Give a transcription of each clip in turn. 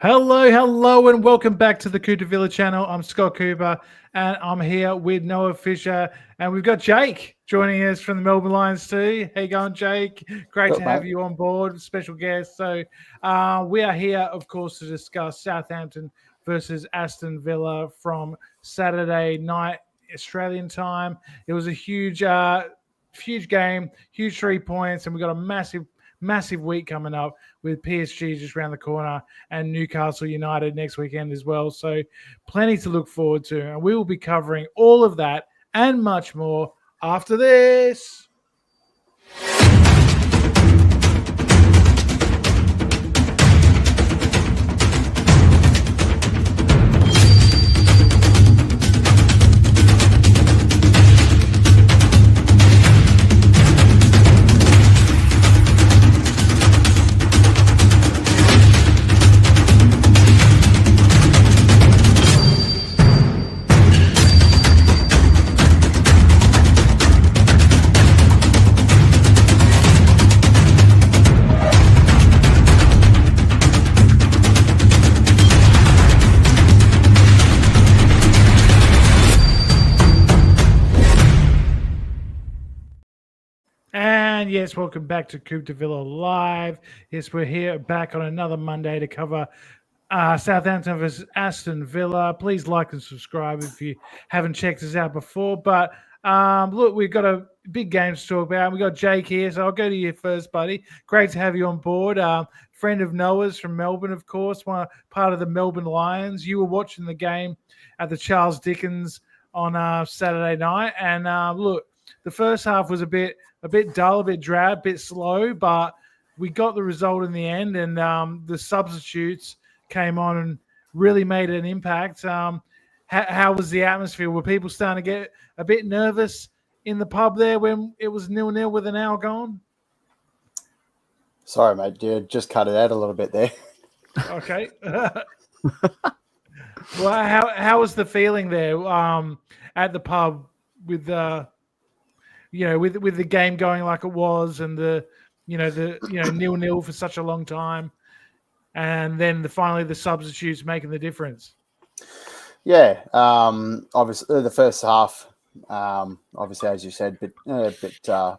Hello, and welcome back to the Coop de Villa channel. I'm Scott Cooper, and I'm here with Noah Fisher, and we've got Jake joining us from the Melbourne Lions too. How you going, Jake? Great to have you on board, special guest. So we are here, of course, to discuss Southampton versus Aston Villa from Saturday night Australian time. It was a huge game, huge 3 points, and we got a massive week coming up with PSG just around the corner and Newcastle United next weekend as well. So plenty to look forward to. And we will be covering all of that and much more after this. And yes, welcome back to Coop de Villa Live. Yes, we're here back on another Monday to cover Southampton versus Aston Villa. Please like and subscribe if you haven't checked us out before. But look, we've got a big game to talk about. We've got Jake here, so I'll go to you first, buddy. Great to have you on board. Friend of Noah's from Melbourne, of course, part of the Melbourne Lions. You were watching the game at the Charles Dickens on Saturday night. And look, the first half was a bit dull, a bit drab, a bit slow, but we got the result in the end, and the substitutes came on and really made an impact. How was the atmosphere? Were people starting to get a bit nervous in the pub there when it was 0-0 with an hour gone? Sorry, mate. Dude, just cut it out a little bit there. Okay. Well, how was the feeling there at the pub with with the game going like it was, and the 0-0 for such a long time, and then finally the substitutes making the difference? Yeah, obviously the first half, obviously as you said, bit dull.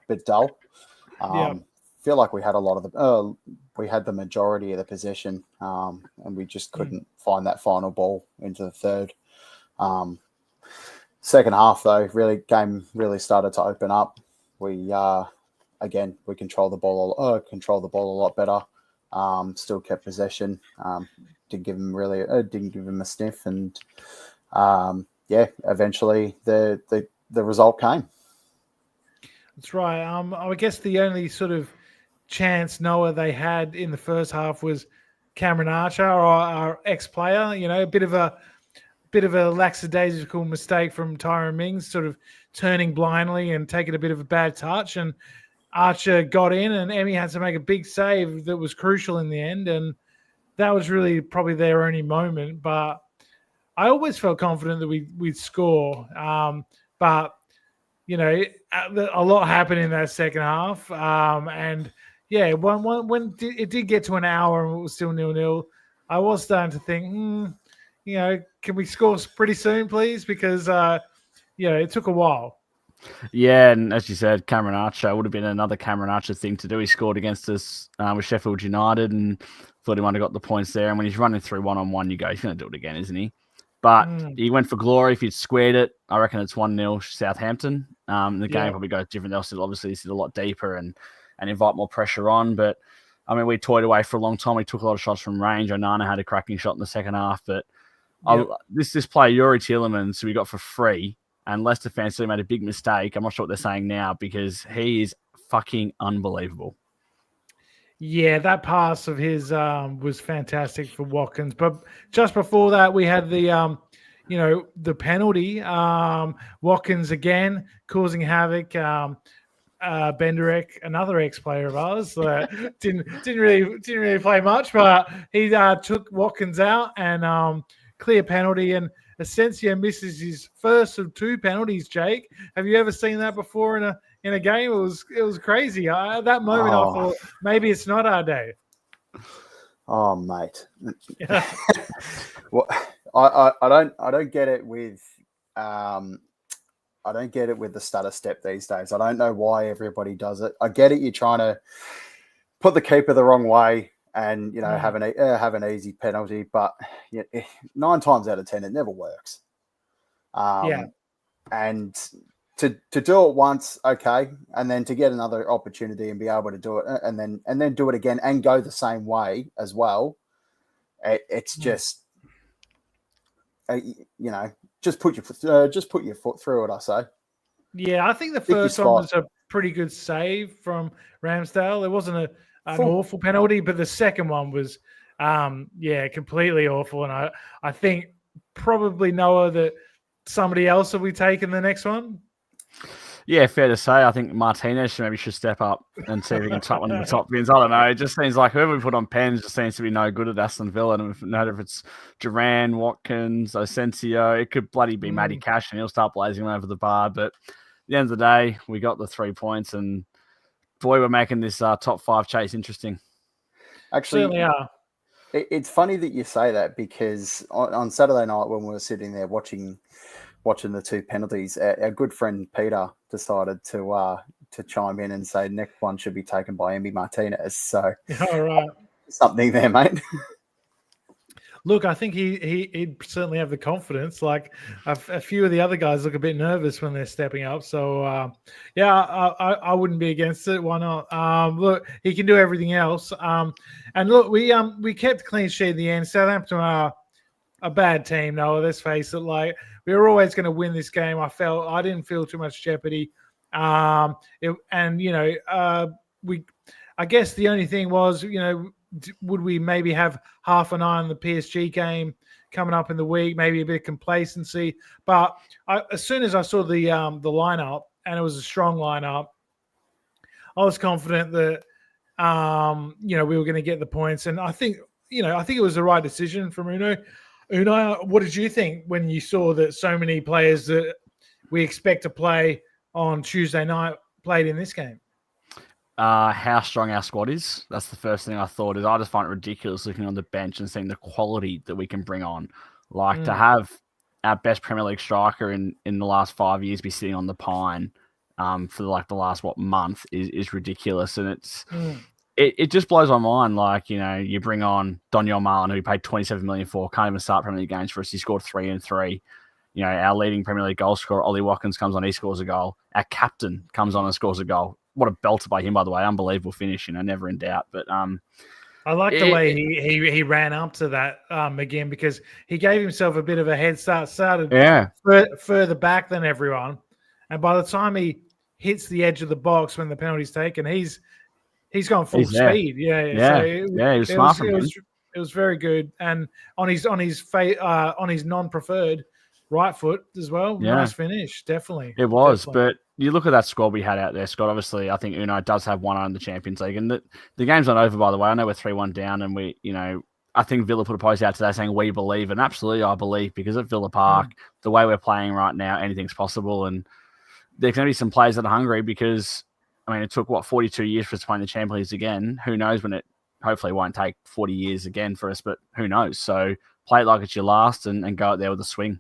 Feel like we had a lot of we had the majority of the possession, and we just couldn't find that final ball into the third. Second half, though, game really started to open up. We controlled the ball a lot better. Still kept possession. Didn't give him a sniff, and eventually the result came. That's right. I guess the only sort of chance, Noah, they had in the first half was Cameron Archer, our ex-player. A bit of a lackadaisical mistake from Tyrone Mings, sort of turning blindly and taking a bit of a bad touch. And Archer got in, and Emmy had to make a big save that was crucial in the end. And that was really probably their only moment. But I always felt confident that we'd score. But, a lot happened in that second half. And, yeah, when it did get to an hour and it was still 0-0, I was starting to think, can we score pretty soon, please? Because, it took a while. Yeah, and as you said, Cameron Archer would have been another Cameron Archer thing to do. He scored against us with Sheffield United and thought he might have got the points there. And when he's running through one-on-one, you go, he's going to do it again, isn't he? But he went for glory. If he'd squared it, I reckon it's 1-0 Southampton. The game probably goes different. Obviously, this is a lot deeper and invite more pressure on. But, I mean, we toyed away for a long time. We took a lot of shots from range. Onana had a cracking shot in the second half, but this player, Yuri Tielemans, who we got for free, and Leicester fans made a big mistake. I'm not sure what they're saying now, because he is fucking unbelievable. Yeah, that pass of his was fantastic for Watkins. But just before that, we had the penalty. Watkins again causing havoc. Benderek, another ex-player of ours, didn't really play much, but he took Watkins out and clear penalty, and Asensio misses his first of 2 penalties. Jake, have you ever seen that before in a in a game. It was crazy. At that moment, I thought maybe it's not our day. Oh, mate. Well, I don't get it with I don't get it with the stutter step these days. I don't know why everybody does it. I get it. You're trying to put the keeper the wrong way and, have an easy penalty, but 9 times out of 10, it never works. And to do it once, okay, and then to get another opportunity and be able to do it and then do it again and go the same way as well. It's just, just put your foot through it, I say. Yeah, I think the first one was a pretty good save from Ramsdale. It wasn't an awful penalty, but the second one was, completely awful. And I think probably, Noah, that somebody else will be taking the next one. Yeah, fair to say. I think Martinez should step up and see if he can top one of the top bins. I don't know. It just seems like whoever we put on pens just seems to be no good at Aston Villa. And no matter if it's Duran, Watkins, Asensio, it could bloody be Matty Cash and he'll start blazing over the bar. But at the end of the day, we got the 3 points and boy, we're making this top 5 chase interesting. Actually, certainly are. It's funny that you say that because on Saturday night when we were sitting there watching the 2 penalties, our good friend Peter decided to chime in and say next one should be taken by Emi Martinez. So, all right, something there, mate. Look, I think he'd certainly have the confidence. Like a few of the other guys look a bit nervous when they're stepping up. So, I wouldn't be against it. Why not? Look, he can do everything else. And look, we kept clean sheet in the end. Southampton are a bad team, Noah. Let's face it. Like we were always going to win this game. I didn't feel too much jeopardy. I guess the only thing was, would we maybe have half an eye on the PSG game coming up in the week? Maybe a bit of complacency. But as soon as I saw the lineup, and it was a strong lineup, I was confident that we were going to get the points. And I think it was the right decision from Unai. Unai, what did you think when you saw that so many players that we expect to play on Tuesday night played in this game? How strong our squad is. That's the first thing I thought. I just find it ridiculous looking on the bench and seeing the quality that we can bring on. Like to have our best Premier League striker in the last 5 years be sitting on the pine for the last month is ridiculous. And it just blows my mind. Like, you bring on Daniel Marlin, who we paid 27 million for, can't even start Premier League games for us. He scored 3 and 3. Our leading Premier League goal scorer, Ollie Watkins, comes on, he scores a goal. Our captain comes on and scores a goal. What a belter by him, by the way. Unbelievable finish, never in doubt. But I like the way he ran up to that again, because he gave himself a bit of a head start, started further back than everyone. And by the time he hits the edge of the box when the penalty's taken, he's gone full speed. He was smart. It was very good. And on his non-preferred right foot as well. Yeah. Nice finish, definitely. It was, but you look at that squad we had out there, Scott. Obviously, I think Unai does have one eye in the Champions League, and the game's not over, by the way. I know we're 3-1 down, and I think Villa put a post out today saying we believe, and absolutely I believe, because at Villa Park, the way we're playing right now, anything's possible, and there's going to be some players that are hungry because, it took 42 years for us to play in the Champions League again. Who knows when it hopefully won't take 40 years again for us, but who knows? So play it like it's your last and go out there with a swing.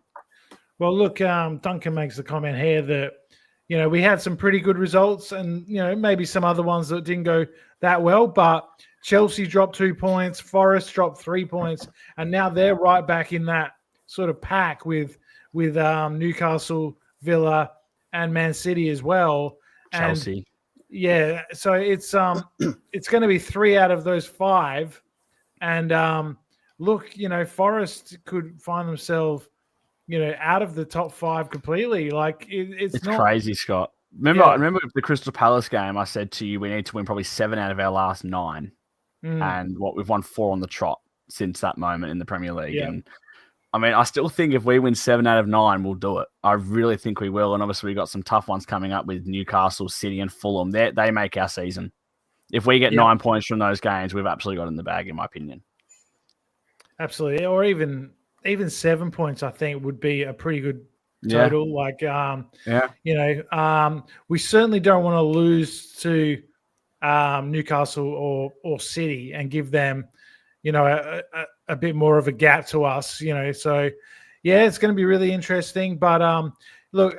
Well, look, Duncan makes the comment here that, we had some pretty good results and, maybe some other ones that didn't go that well, but Chelsea dropped 2 points, Forest dropped 3 points, and now they're right back in that sort of pack with Newcastle, Villa, and Man City as well. Chelsea. And, yeah, so it's going to be 3 out of those 5. And look, Forest could find themselves out of the top 5 completely. Like it's not crazy, Scott. Remember the Crystal Palace game? I said to you, we need to win probably 7 out of our last 9, and we've won 4 on the trot since that moment in the Premier League. Yeah. And I still think if we win 7 out of 9, we'll do it. I really think we will. And obviously, we've got some tough ones coming up with Newcastle, City, and Fulham. They make our season. If we get 9 points from those games, we've absolutely got in the bag, in my opinion. Absolutely, or even 7 points, I think, would be a pretty good total. We certainly don't want to lose to Newcastle or City and give them, a bit more of a gap to us. So yeah, it's going to be really interesting. But look,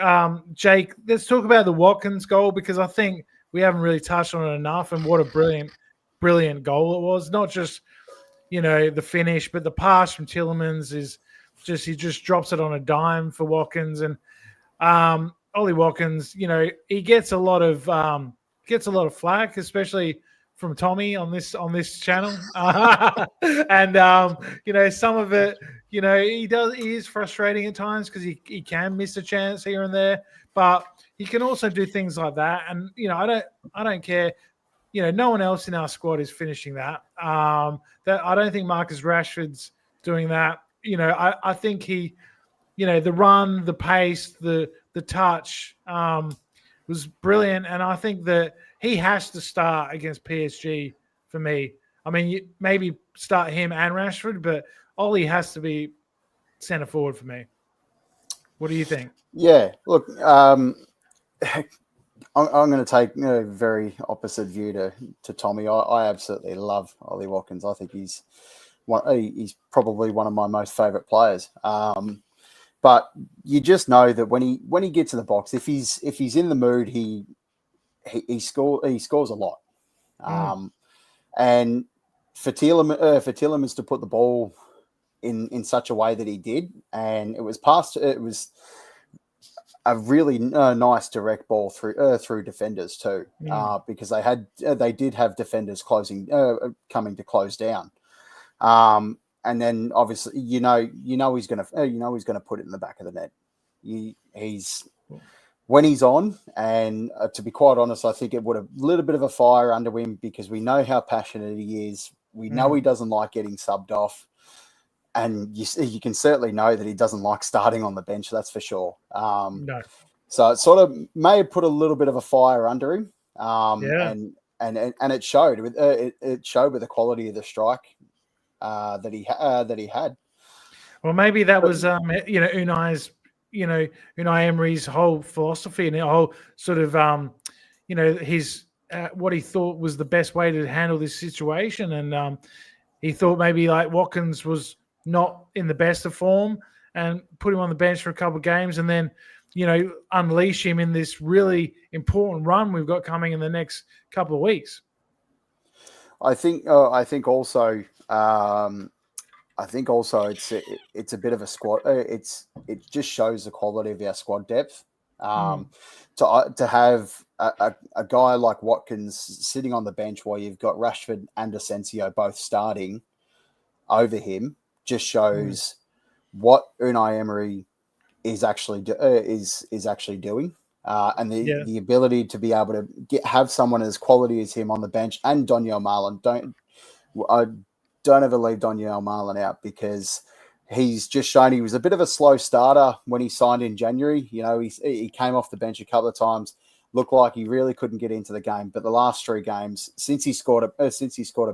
Jake, let's talk about the Watkins goal, because I think we haven't really touched on it enough, and what a brilliant goal it was. Not just the finish, but the pass from Tielemans is he just drops it on a dime for Watkins. And Ollie Watkins, he gets a lot of flack, especially from Tommy on this channel. And some of it, he is frustrating at times, because he can miss a chance here and there, but he can also do things like that. And I don't care. No one else in our squad is finishing that. That I don't think Marcus Rashford's doing that. I think he, the run, the pace, the touch was brilliant, and I think that he has to start against PSG for me. I mean, maybe start him and Rashford, but Ollie has to be centre forward for me. What do you think? Yeah, look, I'm going to take a very opposite view to Tommy. I absolutely love Ollie Watkins. I think he's probably one of my most favourite players. But you just know that when he gets in the box, if he's in the mood, he scores a lot. And for Tielemans to put the ball in such a way that he did, and it was a really nice direct ball through defenders too, because they did have defenders coming to close down. And then obviously he's gonna put it in the back of the net. He's when he's on, and to be quite honest, I think it would have a little bit of a fire under him, because we know how passionate he is. We know he doesn't like getting subbed off, and you can certainly know that he doesn't like starting on the bench. That's for sure. No. So it sort of may have put a little bit of a fire under him. And it showed with the quality of the strike that he had. Well, maybe that was Unai's Unai Emery's whole philosophy, and the whole sort of his what he thought was the best way to handle this situation. And he thought maybe like Watkins was not in the best of form, and put him on the bench for a couple of games, and then unleash him in this really important run we've got coming in the next couple of weeks. I think also it's a bit of a squad. It just shows the quality of our squad depth. To have a guy like Watkins sitting on the bench while you've got Rashford and Asensio both starting over him just shows what Unai Emery is actually doing. And the ability to be able to have someone as quality as him on the bench, and Daniel Marlin. Don't ever leave Daniel Marlin out, because he's just shown he was a bit of a slow starter when he signed in January. He came off the bench a couple of times, looked like he really couldn't get into the game. But the last 3 games since he scored at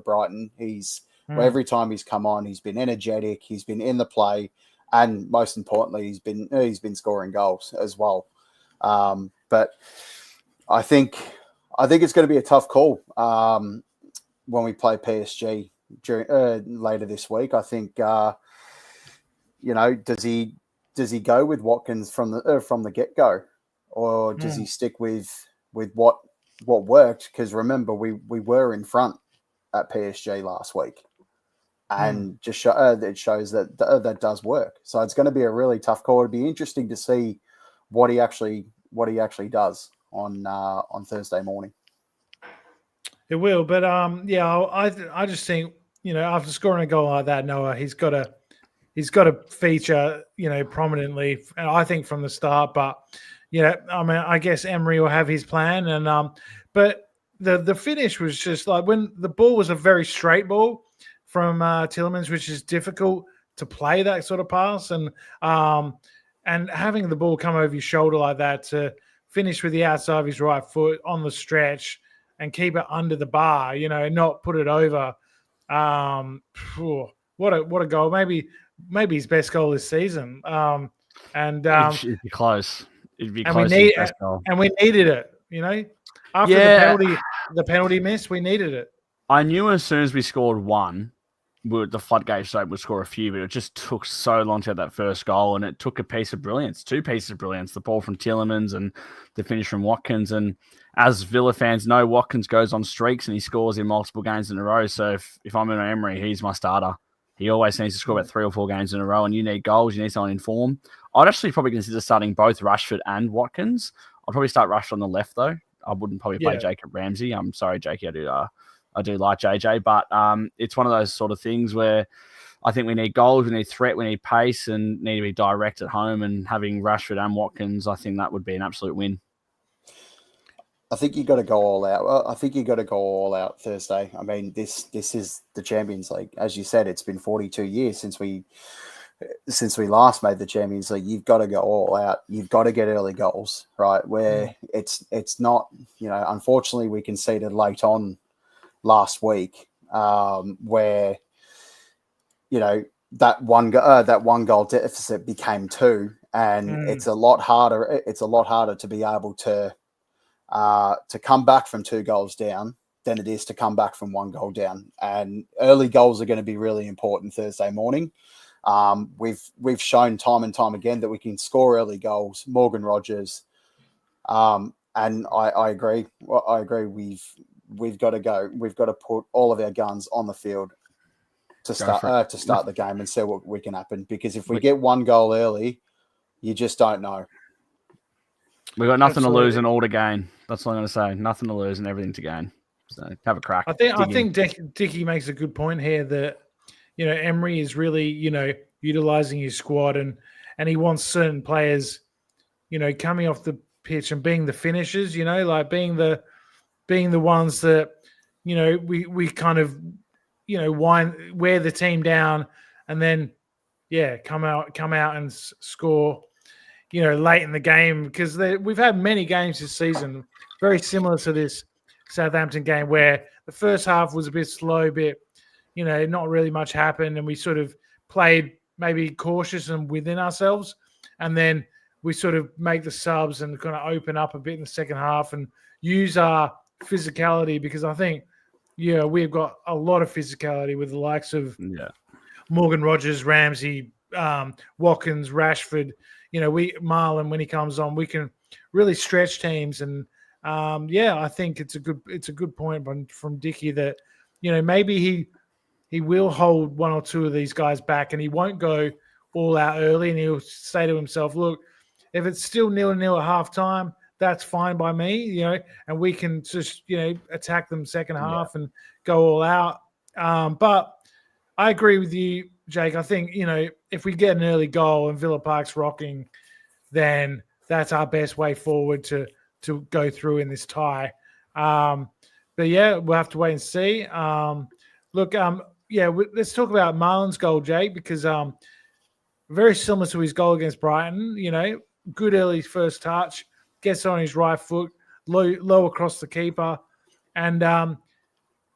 Brighton, every time he's come on, he's been energetic, he's been in the play, and most importantly, he's been scoring goals as well. But I think it's going to be a tough call when we play PSG later this week. I think does he go with Watkins from the get go, or does he stick with what worked? Because remember, we were in front at PSG last week, and it shows that does work. So it's going to be a really tough call. It'd be interesting to see what he actually does on Thursday morning. It will, but I just think after scoring a goal like that, Noah, he's got to feature prominently. I think from the start, but I guess Emery will have his plan, and but the finish was just like when the ball was a very straight ball from Tielemans, which is difficult to play that sort of pass, and having the ball come over your shoulder like that to finish with the outside of his right foot on the stretch and keep it under the bar, not put it over. What a goal! Maybe his best goal this season. It'd be close. It'd be and close. We needed it. After the penalty miss, we needed it. I knew as soon as we scored one, the floodgates would score a few, but it just took so long to get that first goal, and it took a piece of brilliance, two pieces of brilliance, the ball from Tielemans and the finish from Watkins. And as Villa fans know, Watkins goes on streaks and he scores in multiple games in a row. So if I'm in Emery, he's my starter. He always needs to score about 3 or 4 games in a row, and you need goals, you need someone in form. I'd actually probably consider starting both Rashford and Watkins. I'd probably start Rashford on the left, though. I wouldn't probably play Jacob Ramsey. I'm sorry, Jakey, I do like JJ, but it's one of those sort of things where I think we need goals, we need threat, we need pace, and need to be direct at home. And having Rashford and Watkins, I think that would be an absolute win. I think you got to go all out. Well, I think you got to go all out Thursday. I mean, this is the Champions League. As you said, it's been 42 years since we last made the Champions League. You've got to go all out. You've got to get early goals, right? Where it's not, unfortunately we conceded late on last week, where that one goal deficit became 2, and it's a lot harder. It's a lot harder to be able to come back from 2 goals down than it is to come back from 1 goal down. And early goals are going to be really important Thursday morning. We've shown time and time again that we can score early goals. Morgan Rogers, and I agree. Well, I agree. We've got to go. We've got to put all of our guns on the field to start the game and see what we can happen. Because if we get 1 goal early, you just don't know. We've got nothing to lose and all to gain. That's all I'm going to say. Nothing to lose and everything to gain. So have a crack. I think Dickie makes a good point here that Emery is really utilizing his squad and he wants certain players coming off the pitch and being the finishers. Like being the ones that we kind of wear the team down and then come out and score late in the game, because we've had many games this season very similar to this Southampton game where the first half was a bit slow, not really much happened, and we sort of played maybe cautious and within ourselves, and then we sort of make the subs and kind of open up a bit in the second half and use our physicality, because I think we've got a lot of physicality with the likes of Morgan Rogers, Ramsey, Watkins, Rashford. Marlon, when he comes on, we can really stretch teams. And I think it's a good point from Dickie that maybe he will hold 1 or 2 of these guys back, and he won't go all out early, and he'll say to himself, look, if it's still 0-0 at halftime, that's fine by me, and we can just attack them second half and go all out. But I agree with you, Jake. I think if we get an early goal and Villa Park's rocking, then that's our best way forward to go through in this tie. But we'll have to wait and see. Let's talk about Marlon's goal, Jake, because very similar to his goal against Brighton. Good early first touch, gets on his right foot, low across the keeper, and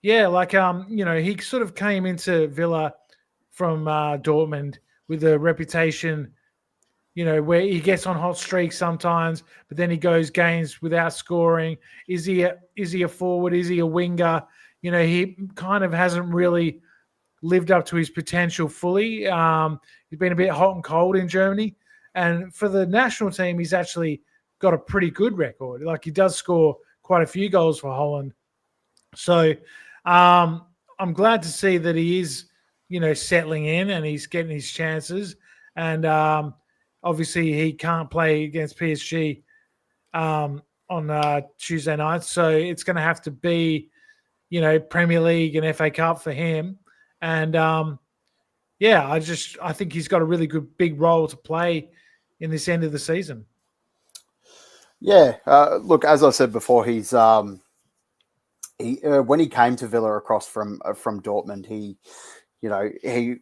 he sort of came into Villa from Dortmund with a reputation, where he gets on hot streaks sometimes, but then he goes games without scoring. Is he a forward? Is he a winger? He kind of hasn't really lived up to his potential fully. He's been a bit hot and cold in Germany, and for the national team, he's actually got a pretty good record. Like, he does score quite a few goals for Holland. So I'm glad to see that he is, settling in and he's getting his chances. And obviously he can't play against PSG on Tuesday night. So it's going to have to be, Premier League and FA Cup for him. And I think he's got a really good big role to play in this end of the season. Yeah, look, as I said before, he's when he came to Villa across from Dortmund, he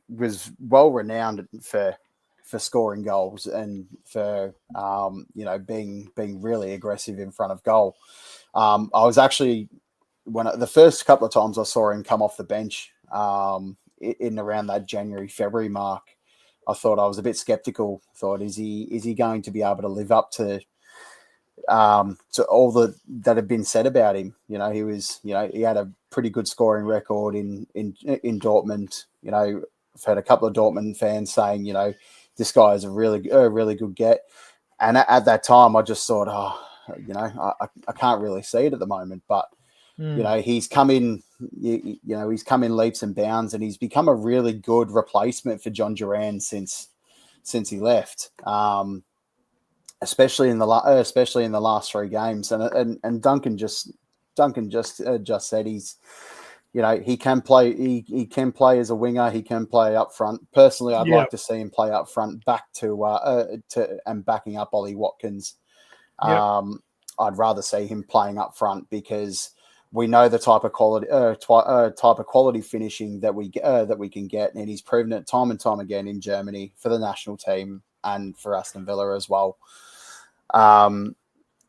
was well renowned for scoring goals and for being really aggressive in front of goal. I was actually the first couple of times I saw him come off the bench in around that January-February mark, I thought I was a bit skeptical. Thought, is he going to be able to live up to to all that had been said about him. He had a pretty good scoring record in Dortmund. I've heard a couple of Dortmund fans saying, this guy is a really good get. And at that time, I just thought, I can't really see it at the moment. But he's come in, he's come in leaps and bounds, and he's become a really good replacement for John Duran since he left. Especially in the last 3 games, and Duncan just said he's, he can play. He can play as a winger. He can play up front. Personally, I'd like to see him play up front, back to and backing up Ollie Watkins. I'd rather see him playing up front because we know the type of quality finishing that we can get, and he's proven it time and time again in Germany for the national team and for Aston Villa as well. Do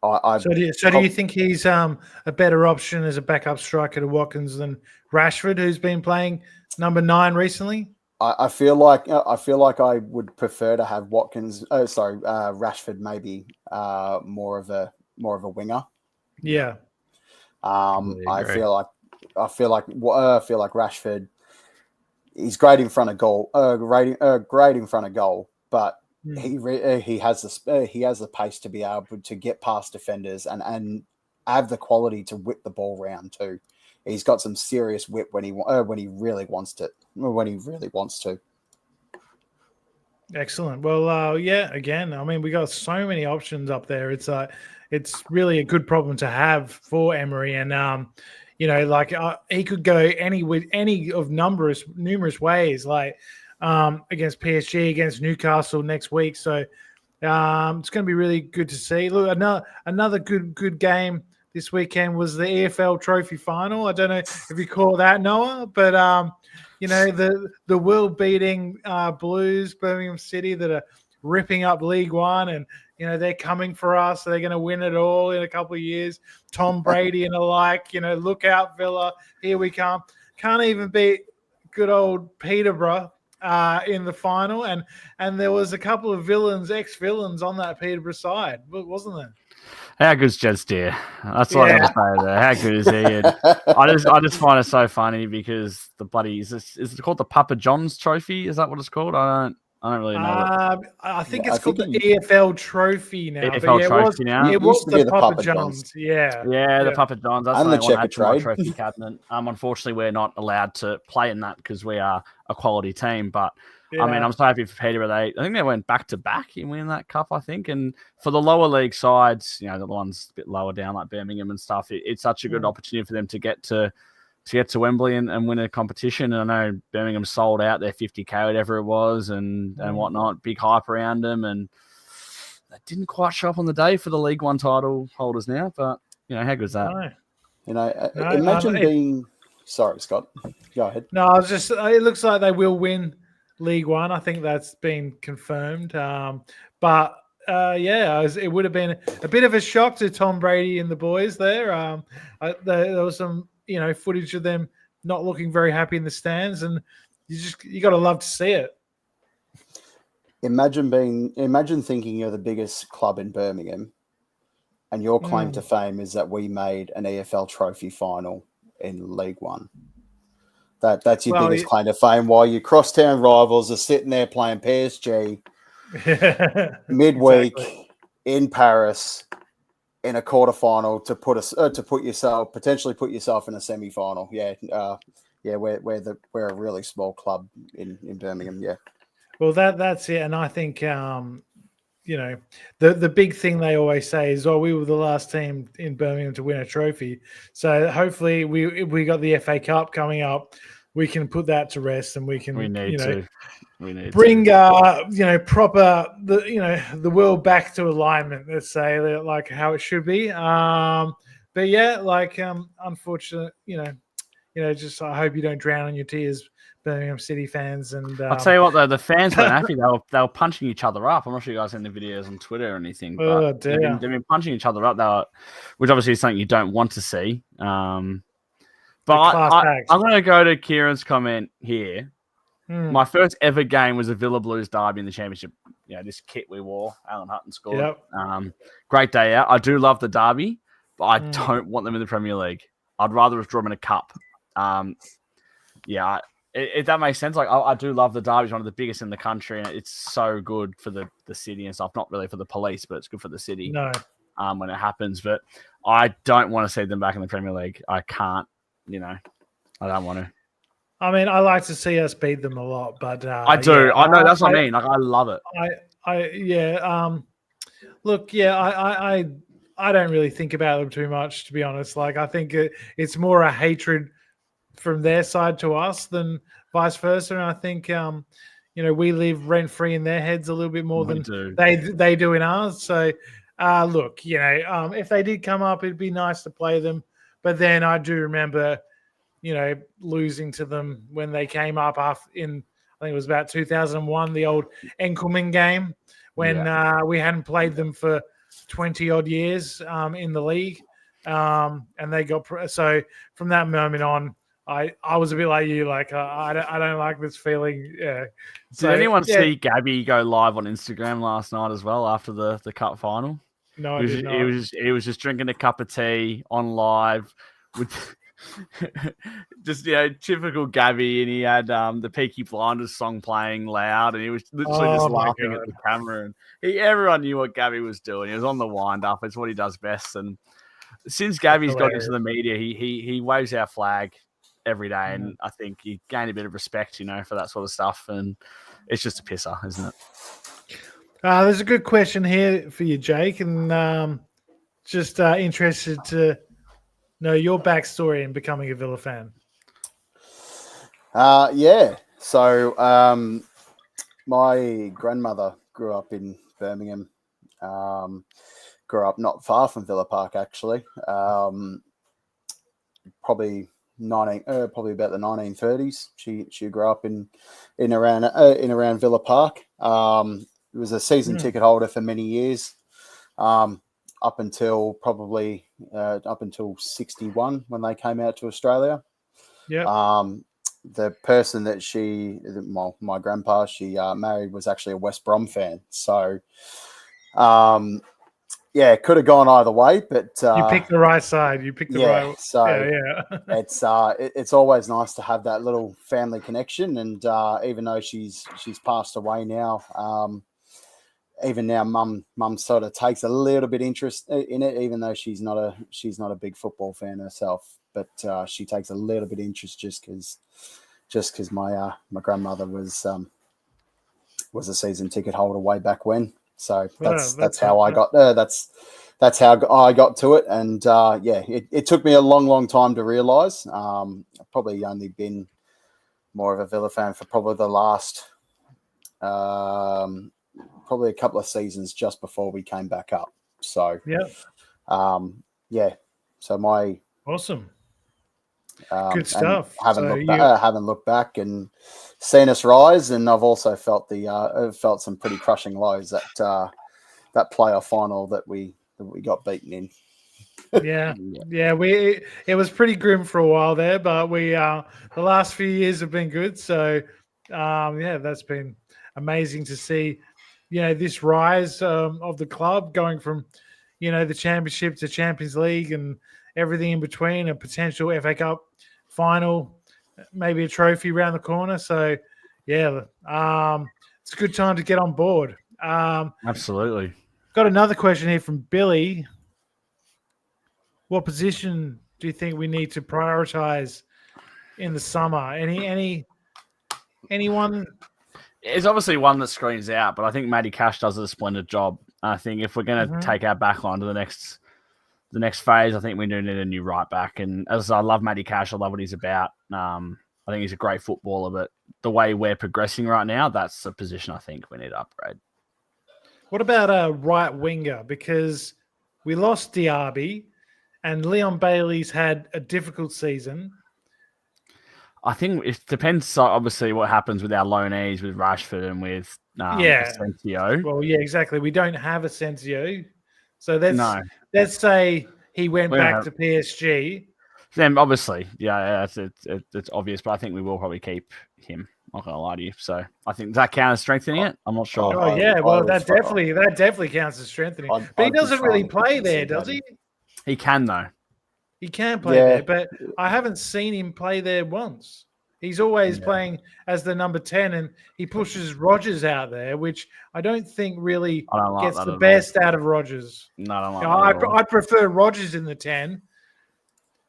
you think he's a better option as a backup striker to Watkins than Rashford, who's been playing number 9 recently? I feel like I would prefer to have Watkins. Rashford maybe more of a winger. Yeah. I feel like Rashford. He's great in front of goal. Great in front of goal, but he has the pace to be able to get past defenders and have the quality to whip the ball round too. He's got some serious whip when he really wants to. Excellent. Well, again, I mean, we got so many options up there. It's really a good problem to have for Emery, and he could go any of numerous ways, like against PSG, against Newcastle next week. So it's going to be really good to see. Look, another good game this weekend was the EFL Trophy Final. I don't know if you call that, Noah, but the world-beating Blues, Birmingham City, that are ripping up League One, and they're coming for us. So they're going to win it all in a couple of years. Tom Brady and the like. Look out, Villa. Here we come. Can't even beat good old Peterborough in the final, and there was a couple of ex-villains on that Peterborough side, wasn't there? How good's Jed Steer? That's what I got to say there. How good is he? And I just find it so funny because the bloody is it called the Papa John's Trophy? Is that what it's called? I don't really know. I think it's called the EFL Trophy now. EFL Trophy now. It was the Papa John's. Yeah, the Papa John's. That's and the checker trade trophy cabinet. Unfortunately, we're not allowed to play in that because we are a quality team. But I mean, I'm so happy for Peterborough. I think they went back to back in winning that cup. I think, and for the lower league sides, the ones a bit lower down like Birmingham and stuff, it's such a good opportunity for them to get to Wembley and win a competition. And I know Birmingham sold out their 50K, whatever it was, and whatnot. Big hype around them, and they didn't quite show up on the day for the League One title holders now. But how good is that? Imagine being. Sorry, Scott. Go ahead. No, I was just. It looks like they will win League One. I think that's been confirmed. It would have been a bit of a shock to Tom Brady and the boys there. There was some, footage of them not looking very happy in the stands, and you got to love to see it. Imagine thinking you're the biggest club in Birmingham, and your claim to fame is that we made an EFL Trophy final in League One. That's your biggest claim to fame, while your crosstown rivals are sitting there playing PSG midweek in Paris in a quarterfinal to potentially put yourself in a semi-final. We're a really small club in Birmingham. Yeah. Well, that's it, and I think the big thing they always say is, we were the last team in Birmingham to win a trophy. So hopefully we got the FA Cup coming up. We can put that to rest, and we can bring proper the world back to alignment. Let's say, like how it should be. Unfortunate. Just I hope you don't drown in your tears, Birmingham City fans. And I'll tell you what, though, the fans weren't happy. They were punching each other up. I'm not sure you guys seen the videos on Twitter or anything. But they've been punching each other up. Which obviously is something you don't want to see. But I'm going to go to Kieran's comment here. My first ever game was a Villa Blues derby in the Championship this kit we wore. Alan Hutton scored. Yep. Great day out. I do love the derby, but I don't want them in the Premier League. I'd rather have drawn them in a cup. If that makes sense. Like I do love the derby. It's one of the biggest in the country, and it's so good for the city and stuff. Not really for the police, but it's good for the city. No. When it happens, but I don't want to see them back in the Premier League. I can't. I don't want to. I mean, I like to see us beat them a lot, but I do. I know that's what I mean. Like I love it. I don't really think about them too much, to be honest. Like I think it's more a hatred from their side to us than vice versa. And I think we live rent free in their heads a little bit more than they do in ours. So if they did come up, it'd be nice to play them. But then I do remember, losing to them when they came up I think it was about 2001, the old Enkelman game when we hadn't played them for 20 odd years in the league. And they got, so from that moment on, I was a bit like you, like I don't like this feeling. Yeah. So, did anyone see Gabby go live on Instagram last night as well after the cup final? No, I did not. He was just drinking a cup of tea on live with just typical Gabby, and he had the Peaky Blinders song playing loud, and he was literally just laughing at the camera, and everyone knew what Gabby was doing. He was on the wind up. It's what he does best. And since Gabby's got into the media, he waves our flag every day, and I think he gained a bit of respect, for that sort of stuff. And it's just a pisser, isn't it? There's a good question here for you, Jake, and just interested to know your backstory in becoming a Villa fan. So my grandmother grew up in Birmingham. Grew up not far from Villa Park, actually. Probably about the 1930s. She grew up in around Villa Park. Was a season ticket holder for many years, up until 61 when they came out to Australia. Yeah. The person that my grandpa, she married was actually a West Brom fan. So, could have gone either way, but you picked the right side. You picked the right. So it's always nice to have that little family connection. And even though she's passed away now, even now, mum sort of takes a little bit interest in it, even though she's not a big football fan herself. But she takes a little bit interest just because my grandmother was a season ticket holder way back when. So that's how I got that's how I got to it. And it took me a long time to realise. I've probably only been more of a Villa fan for probably the last probably a couple of seasons just before we came back up. So so my awesome. Good stuff. Haven't looked back and seen us rise, and I've also felt felt some pretty crushing lows that playoff final that we got beaten in. It was pretty grim for a while there, but we the last few years have been good. So that's been amazing to see. This rise of the club going from the Championship to Champions League and everything in between, a potential FA Cup final, maybe a trophy around the corner. So, it's a good time to get on board. Absolutely. Got another question here from Billy. What position do you think we need to prioritize in the summer? Anyone? It's obviously one that screens out, but I think Matty Cash does a splendid job. I think if we're going to take our back line to the next phase, I think we do need a new right back. And as I love Matty Cash, I love what he's about. I think he's a great footballer, but the way we're progressing right now, that's a position I think we need to upgrade. What about a right winger? Because we lost Diaby and Leon Bailey's had a difficult season. I think it depends, obviously, what happens with our loanees, with Rashford and with Asensio. Well, yeah, exactly. We don't have Asensio. So let's say he went back to PSG. Then obviously, it's obvious, but I think we will probably keep him. Not gonna lie to you. So I think that counts as strengthening it. I'm not sure. Oh yeah, well that definitely counts as strengthening. But he doesn't really play there, does he? He can though. He can play there, but I haven't seen him play there once. He's always playing as the number 10, and he pushes Rodgers out there, which I don't think really gets the best out of Rodgers. No, I don't like I prefer Rodgers in the 10.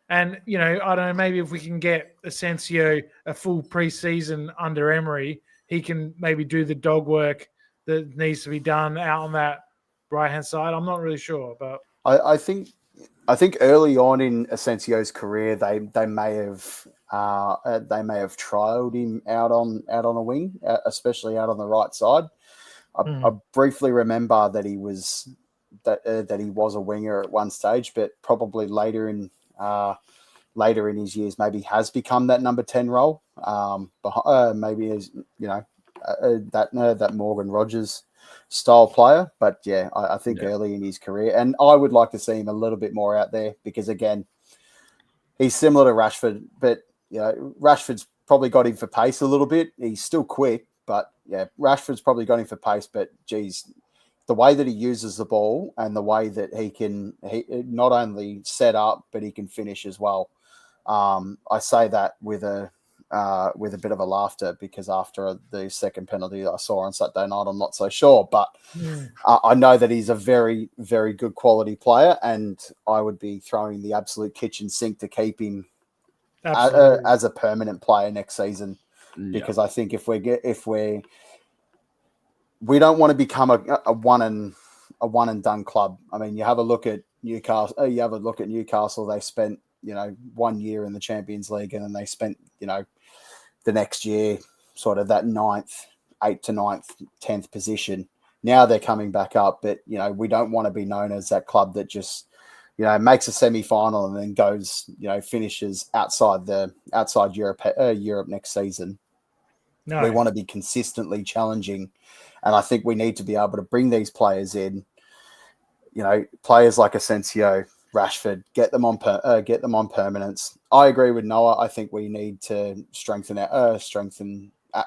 And, I don't know, maybe if we can get Asensio a full preseason under Emery, he can maybe do the dog work that needs to be done out on that right-hand side. I'm not really sure, but I think early on in Asensio's career, they may have trialed him out on a wing, especially out on the right side. I briefly remember that he was that he was a winger at one stage, but probably later in his years, maybe has become that number 10 role. Maybe as that Morgan Rodgers style player. But yeah, I think early in his career, and I would like to see him a little bit more out there because again, he's similar to Rashford, but Rashford's probably got him for pace a little bit. He's still quick, but yeah, Rashford's probably got him for pace. But geez, the way that he uses the ball and the way that he not only set up, but he can finish as well. I say that with a bit of a laughter because after the second penalty I saw on Saturday night, I'm not so sure, but I know that he's a very, very good quality player, and I would be throwing the absolute kitchen sink to keep him as a permanent player next season, because I think we don't want to become a one and done club. I mean, you have a look at Newcastle. They spent 1 year in the Champions League, and then they spent the next year sort of that 8th to 9th, 10th position. Now they're coming back up, but we don't want to be known as that club that just makes a semi-final and then goes finishes outside Europe next season. No. We want to be consistently challenging. And I think we need to be able to bring these players in, players like Asensio, Rashford, get them on permanence. I agree with Noah. I think we need to strengthen at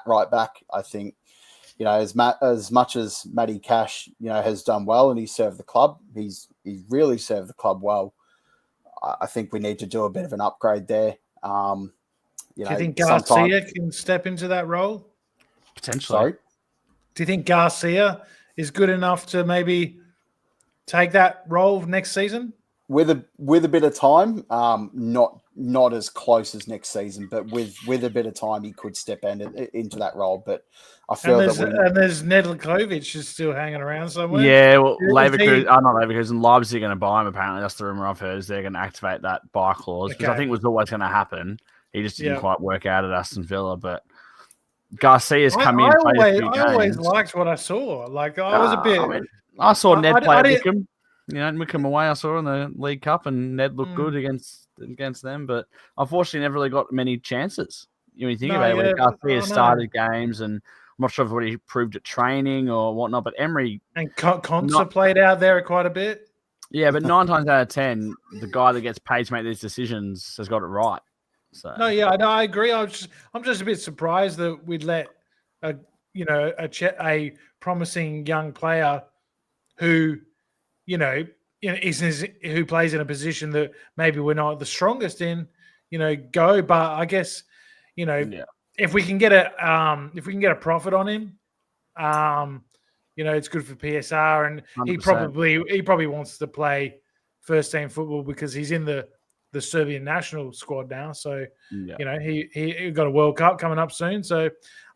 right back. I think, as much as Matty Cash, has done well and he's served the club, he's really served the club well. I think we need to do a bit of an upgrade there. Do you think Garcia can step into that role? Potentially. Sorry? Do you think Garcia is good enough to maybe take that role next season? With a bit of time, not as close as next season, but with a bit of time, he could step into that role. But I feel there's Nedeljkovic is still hanging around somewhere. Yeah, well, Leverkusen, Leipzig are going to buy him. Apparently, that's the rumor I've heard. Is they're going to activate that buy clause, which I think was always going to happen. He just didn't quite work out at Aston Villa, but Garcia's come in. I always liked what I saw. Like I was a bit. I saw Ned play Wickham. Wickham away. I saw in the League Cup, and Ned looked good against them. But unfortunately, never really got many chances. When you think about it, when Garcia started games, and I'm not sure what he proved at training or whatnot. But Emery and Konsa played out there quite a bit. Yeah, but 9 times out of 10, the guy that gets paid to make these decisions has got it right. So I agree. I'm just a bit surprised that we'd let a promising young player who who plays in a position that maybe we're not the strongest in, go. But I guess if we can get a profit on him, it's good for PSR, and 100%. he probably wants to play first team football because he's in the Serbian national squad now. So, he got a World Cup coming up soon. So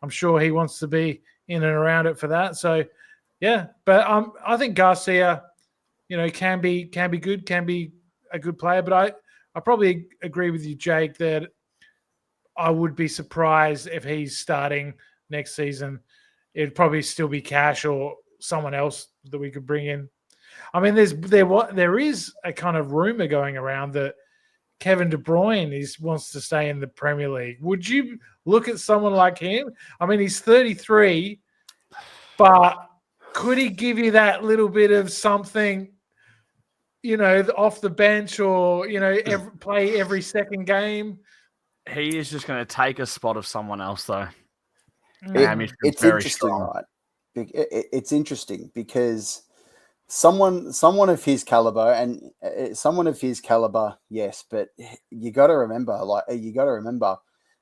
I'm sure he wants to be in and around it for that. So, yeah. But I think Garcia, can be good, can be a good player. But I probably agree with you, Jake, that I would be surprised if he's starting next season. It'd probably still be Cash or someone else that we could bring in. I mean, there is a kind of rumor going around that Kevin De Bruyne wants to stay in the Premier League. Would you look at someone like him? I mean, he's 33, but could he give you that little bit of something, off the bench or, play every second game? He is just going to take a spot of someone else, though. It's very interesting, strong. right? It's interesting because someone of his caliber yes, but you got to remember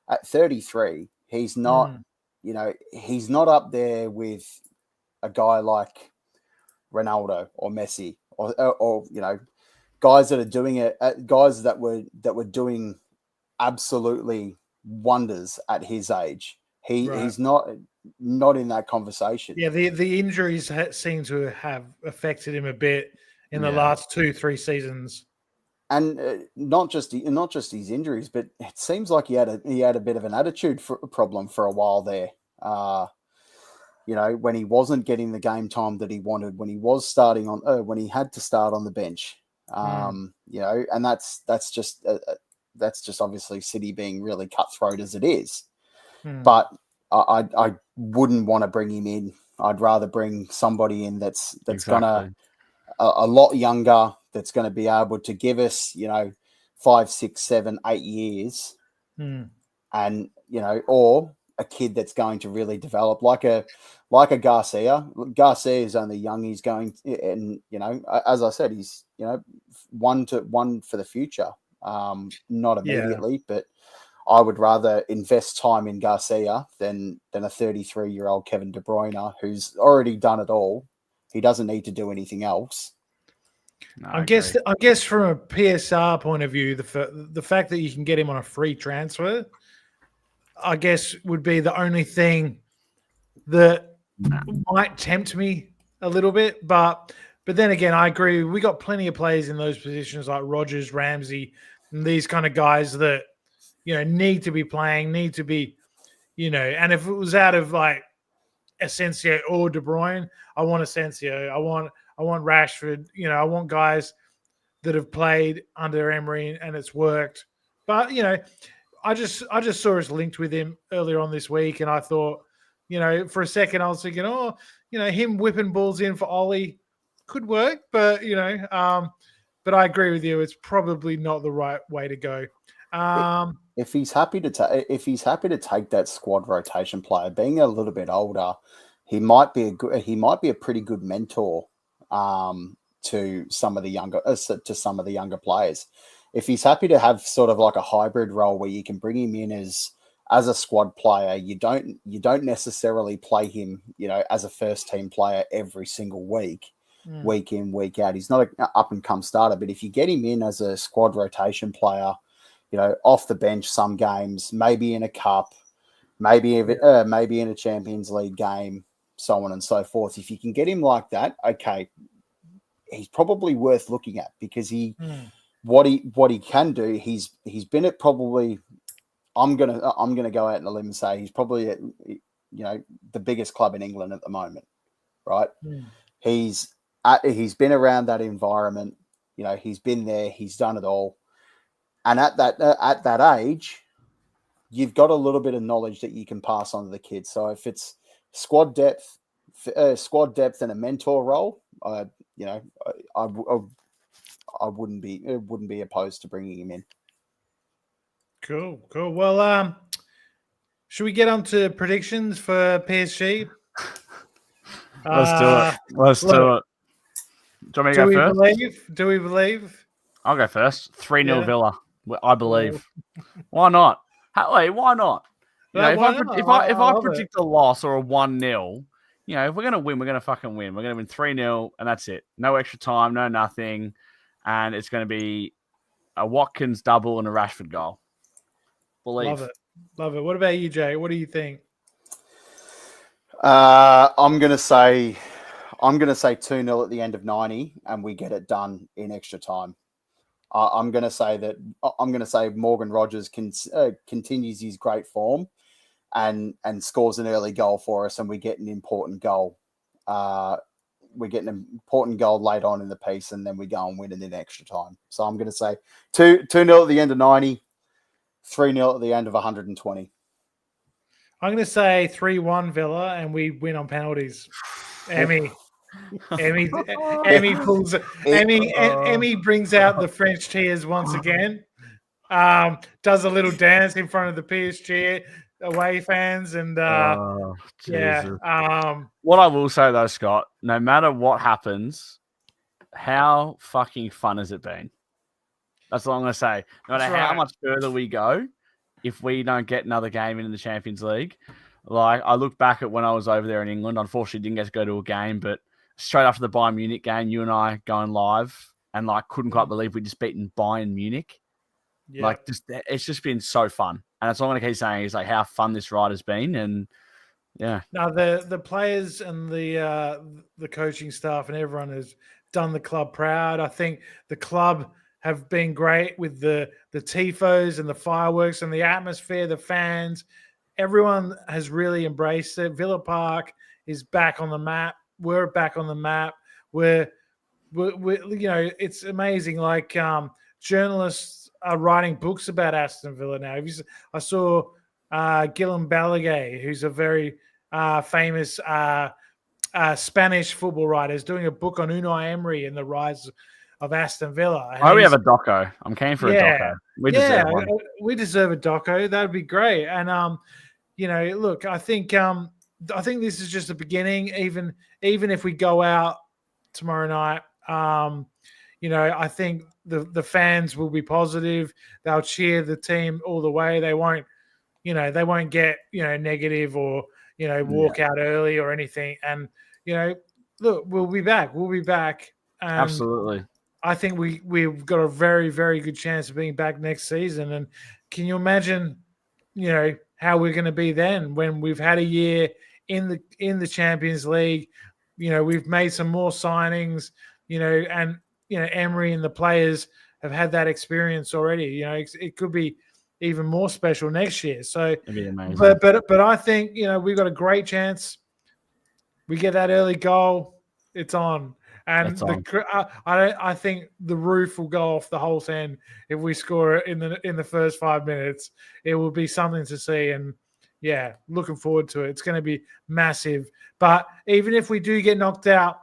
at 33 he's not he's not up there with a guy like Ronaldo or Messi or guys that are doing it, guys that were doing absolutely wonders at his age. He's not in that conversation. Yeah, the injuries seem to have affected him a bit in the last 2-3 seasons. And not just his injuries, but it seems like he had a bit of an attitude problem for a while there. When he wasn't getting the game time that he wanted, when he was starting on, when he had to start on the bench, and that's just obviously City being really cutthroat as it is. But I wouldn't want to bring him in. I'd rather bring somebody in that's gonna a lot younger, that's going to be able to give us 5, 6, 7, 8 years, and or a kid that's going to really develop like a Garcia. Garcia is only young. He's going, and as I said, he's one for the future. Not immediately, but I would rather invest time in Garcia than a 33-year-old Kevin De Bruyne who's already done it all. He doesn't need to do anything else. No, I guess from a PSR point of view, the fact that you can get him on a free transfer, I guess, would be the only thing that might tempt me a little bit. But then again, I agree. We got plenty of players in those positions like Rodgers, Ramsey, and these kind of guys that need to be playing, need to be, And if it was out of like Asensio or De Bruyne, I want Asensio. I want Rashford. I want guys that have played under Emery and it's worked. But I just saw us linked with him earlier on this week, and I thought, for a second I was thinking, him whipping balls in for Ollie could work, but but I agree with you. It's probably not the right way to go. If he's happy to take that squad rotation player, being a little bit older, he might be a pretty good mentor to some of the younger players. If he's happy to have sort of like a hybrid role where you can bring him in as a squad player, you don't necessarily play him, as a first team player every single week, week in, week out. He's not an up and come starter, but if you get him in as a squad rotation player, off the bench some games, maybe in a cup, maybe in a Champions League game, so on and so forth. If you can get him like that, okay, he's probably worth looking at because what he can do. He's been at probably. I'm gonna go out on a limb and say he's probably at the biggest club in England at the moment, right? He's been around that environment. He's been there. He's done it all. And at that age, you've got a little bit of knowledge that you can pass on to the kids. So if it's squad depth and a mentor role, I wouldn't be opposed to bringing him in. Cool. Well, should we get on to predictions for PSG? Let's do it. Do you want me to go first? Do we believe? I'll go first. 3-0 Villa. I believe. Why not? Why not? If I predict a loss or a 1-0, if we're gonna win, we're gonna fucking win. We're gonna win 3-0, and that's it. No extra time, no nothing, and it's gonna be a Watkins double and a Rashford goal. Believe. Love it. What about you, Jay? What do you think? I'm gonna say 2-0 at the end of 90, and we get it done in extra time. I'm going to say Morgan Rogers continues his great form and scores an early goal for us, and we get an important goal. We get an important goal late on in the piece, and then we go and win it in extra time. So I'm going to say 2-0 at the end of 90, 3-0 at the end of 120. I'm going to say 3-1 Villa, and we win on penalties. Emmy brings out the French tears once again. Does a little dance in front of the PSG away fans, and Oh, yeah. Jesus. What I will say though, Scott, no matter what happens, how fucking fun has it been? That's all I'm going to say. No matter how much further we go, if we don't get another game in the Champions League, like I look back at when I was over there in England. Unfortunately, didn't get to go to a game, but straight after the Bayern Munich game, you and I going live, and like couldn't quite believe we just beaten Bayern Munich. Yeah. Like it's just been so fun, and that's all I'm going to keep saying is like how fun this ride has been, and yeah. Now the players and the coaching staff and everyone has done the club proud. I think the club have been great with the tifos and the fireworks and the atmosphere, the fans. Everyone has really embraced it. Villa Park is back on the map. We're back on the map. We're it's amazing. Like journalists are writing books about Aston Villa now. I saw Guillem Balaguer, who's a very famous Spanish football writer, is doing a book on Unai Emery and the rise of Aston Villa. Oh, we have a doco. I'm keen for a doco. We deserve one. We deserve a doco. That'd be great. And look, I think this is just the beginning. Even if we go out tomorrow night, I think the fans will be positive. They'll cheer the team all the way. They won't get negative or walk out early or anything. And look, we'll be back. We'll be back. Absolutely. I think we've got a very, very good chance of being back next season. And can you imagine, how we're going to be then when we've had a year in the Champions League? We've made some more signings, and Emery and the players have had that experience already. It could be even more special next year. So, it'd be amazing. But I think we've got a great chance. We get that early goal, it's on. And I think the roof will go off the whole thing if we score it in the first 5 minutes. It will be something to see, and yeah, looking forward to it. It's going to be massive. But even if we do get knocked out,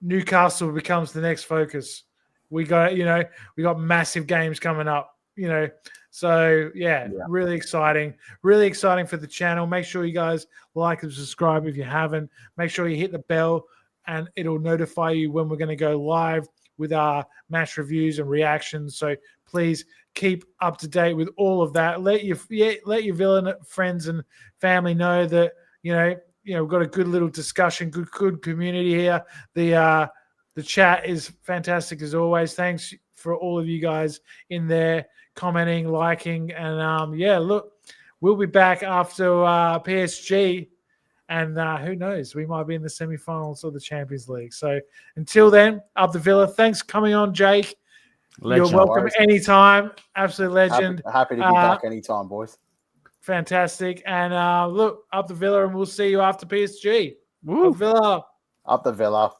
Newcastle becomes the next focus. We got massive games coming up. So yeah, really exciting for the channel. Make sure you guys like and subscribe if you haven't. Make sure you hit the bell, and it'll notify you when we're going to go live with our match reviews and reactions. So please keep up to date with all of that. Let your Villa friends and family know that we've got a good little discussion, good community here. The chat is fantastic as always. Thanks for all of you guys in there commenting, liking, and look, we'll be back after PSG. And who knows? We might be in the semi-finals of the Champions League. So until then, up the Villa. Thanks for coming on, Jake. Legend. You're welcome anytime. Absolute legend. Happy to be back anytime, boys. Fantastic. And look, up the Villa, and we'll see you after PSG. Woo. Up Villa. Up the Villa.